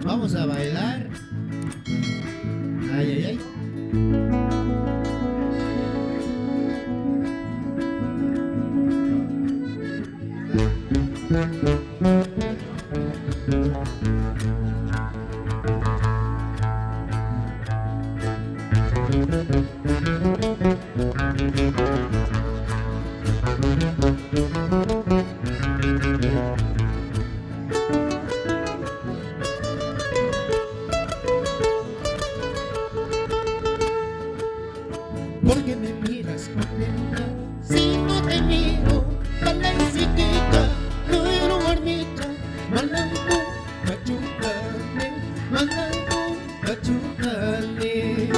Vamos a bailar. Ay, ay, ay. ¿Por qué me miras contenta? Si no te miro, balancitita, no era guarnita, malango, machucale, malango, machucale.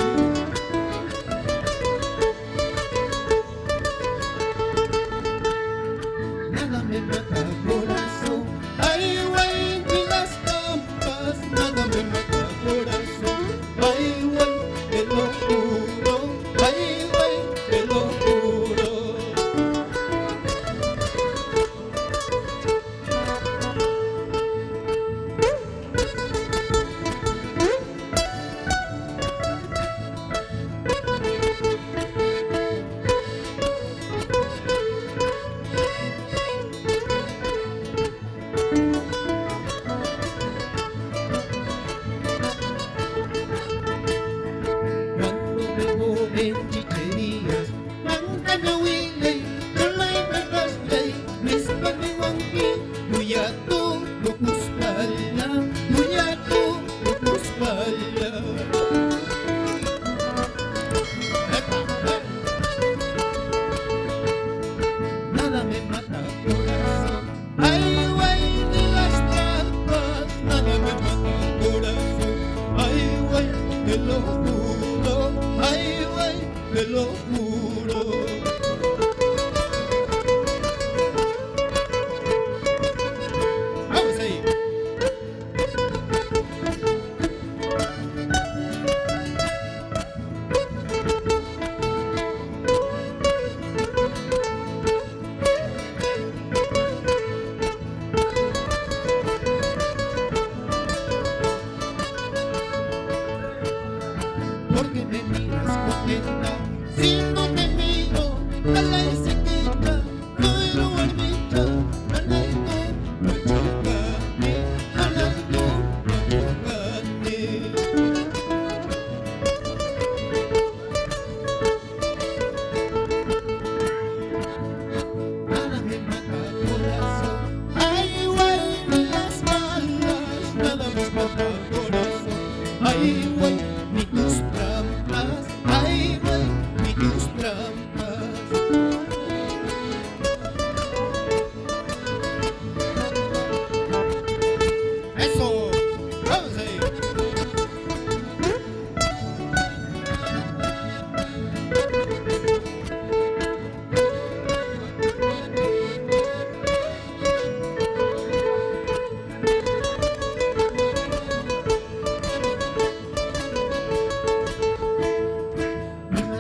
Nada me mata corazón, ay güey, ni las campas, nada me mata corazón, ay güey, te lo juro, ay güey, te lo juro. Cuando bebo en chicherías, Mancañahuile, Cholay, Berrasley, Luis Paniwanqui, Tuyatu, Locuspalla, Tuyatu, Locuspalla. Nada me mata corazón, ay güey, ni las trampas, nada me mata corazón, ay güey, te lo juro, ay güey, te lo juro. Vamos ahí. ¿Por qué me miras contenta? Si no te miro, balancitita, no era guarnita, malango, machucale, malango, machucale. Nada me mata corazón, ay güey, ni las malas, nada me mata corazón, ay güey, ni tus trampas, ay güey, ni tus trampas. Eso, vamos ahí.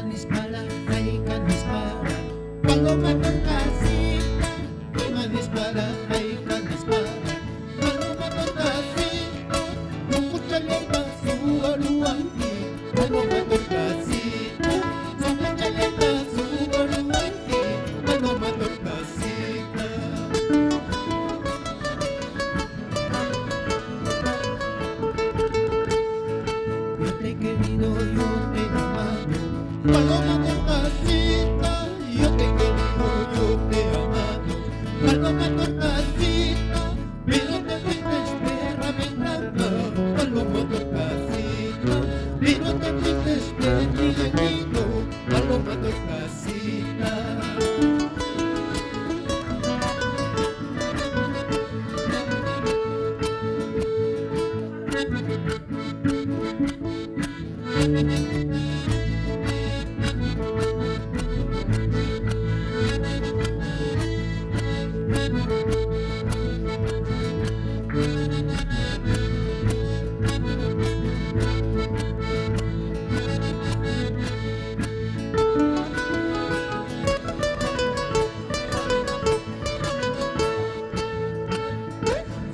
Dispara, Aica dispara, paloma con casita. Prima dispara, Aica dispara, paloma con casita. Mucuchaleta, su aruanqui, paloma con casita. Mucuchaleta, su aruanqui, paloma con casita. Yo te he querido, yo te he amado, paloma con casita, yo te he querido, yo te he amado, paloma con casita, pero te fuiste tierra bendita, paloma con casita, pero te fuiste mi gallito, paloma con casita.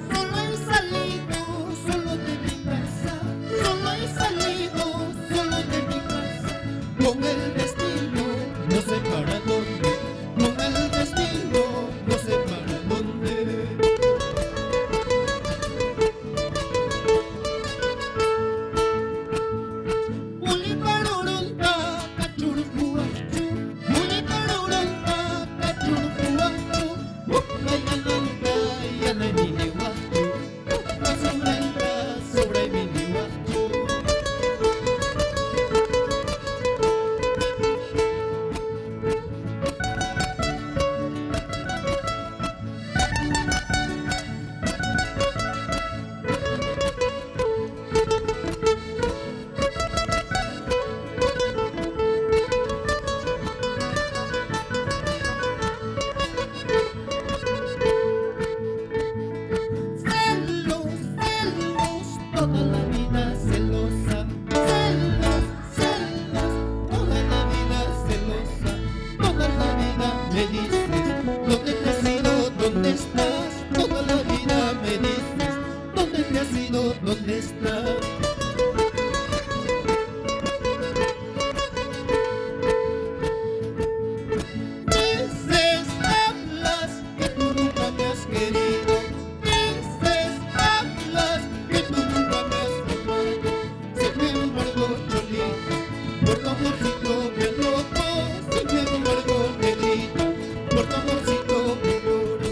Solo he salido, solo te vi ¿dónde estás? Veces hablas que tú nunca me has querido, veces hablas que tú nunca me has amado. Sin embargo, Cholita, por tu amorcito me aloco. Sin embargo, negrita, por tu amorcito me lloro.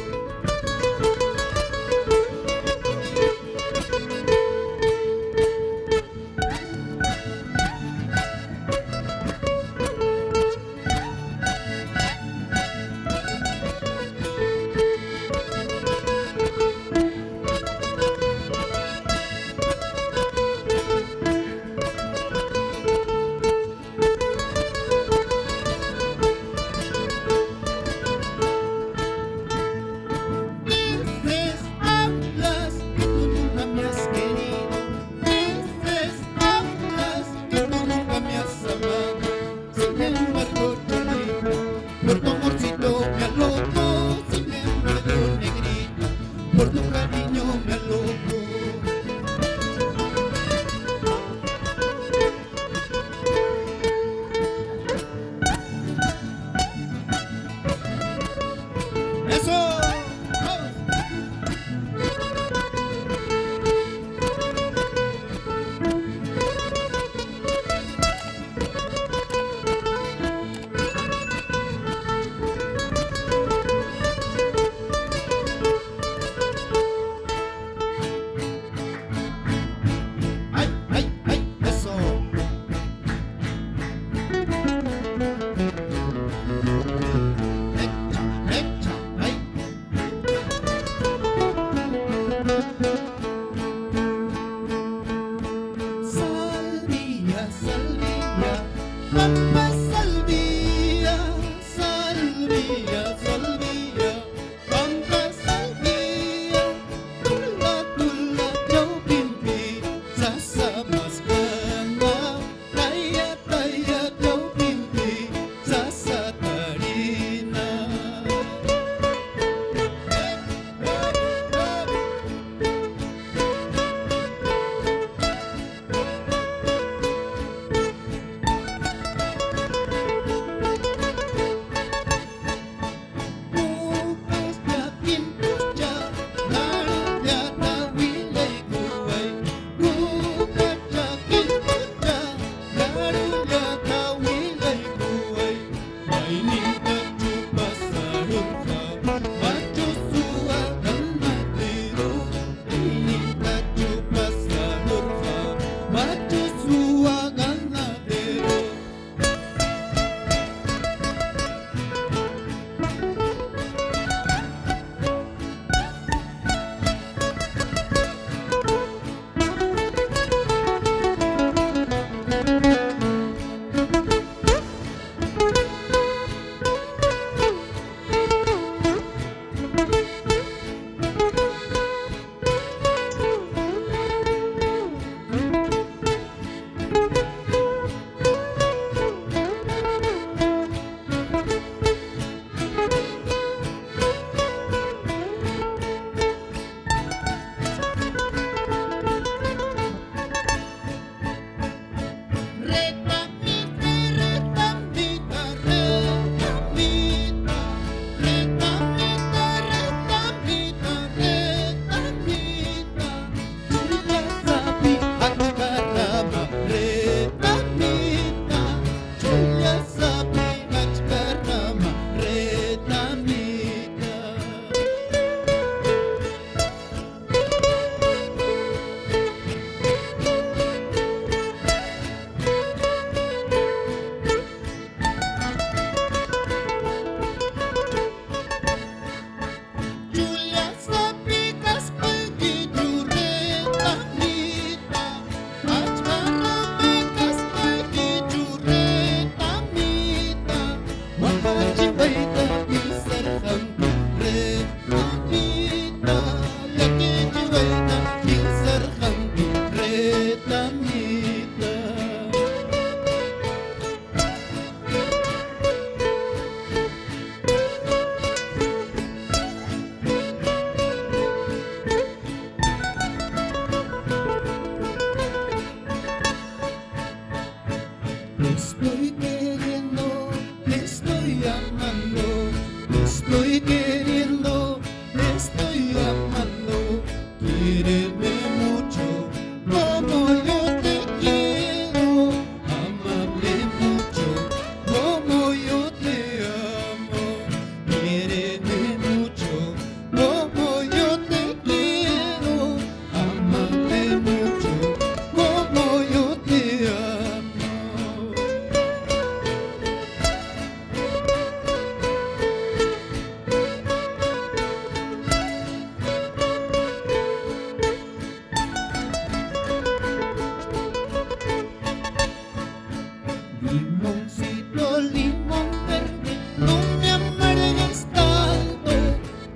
estoy queriendo, te estoy amando, te estoy queriendo, te estoy amando. Quiéreme mucho como yo te quiero, ámame mucho como yo te amo. Quiéreme mucho como yo te quiero, ámame mucho como yo te amo. Limoncito, limón verde, no me amargues tanto.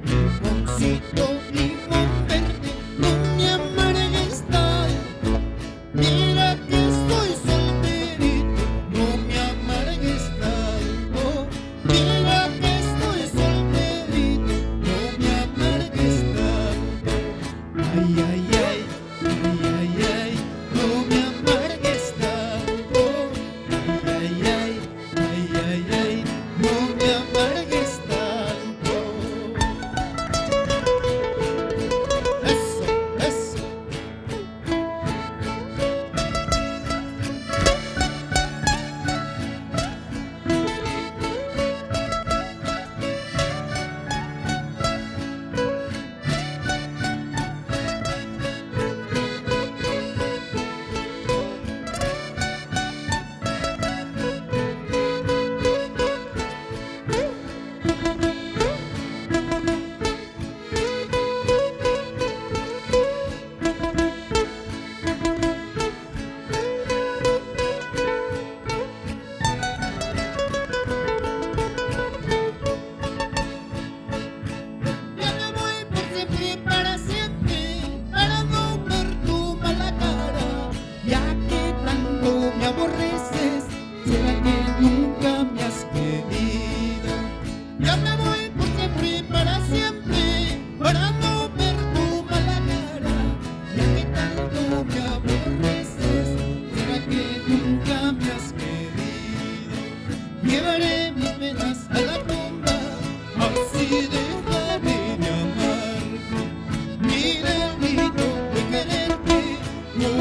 Limoncito, limón verde, no me amargues tanto. Mira que estoy solterito, no me amargues tanto. Mira que estoy solterito, no me amargues tanto. Ay, ay, ay, ay, ay, ay, no me amargues tanto. Ay, ay, ay, ay, ay, no me amargues tanto. Eso, eso. Ya me voy por siempre y para siempre, para no ver tu mala cara. Ya que tanto me aborreces, será que nunca me has querido. Ya me voy por siempre y para siempre, para no ver tu mala cara. Ya que tanto me aborreces, será que nunca me has querido. Llevaré mis penas a la tumba, así dejaré de amarte. Mi delito de quererte no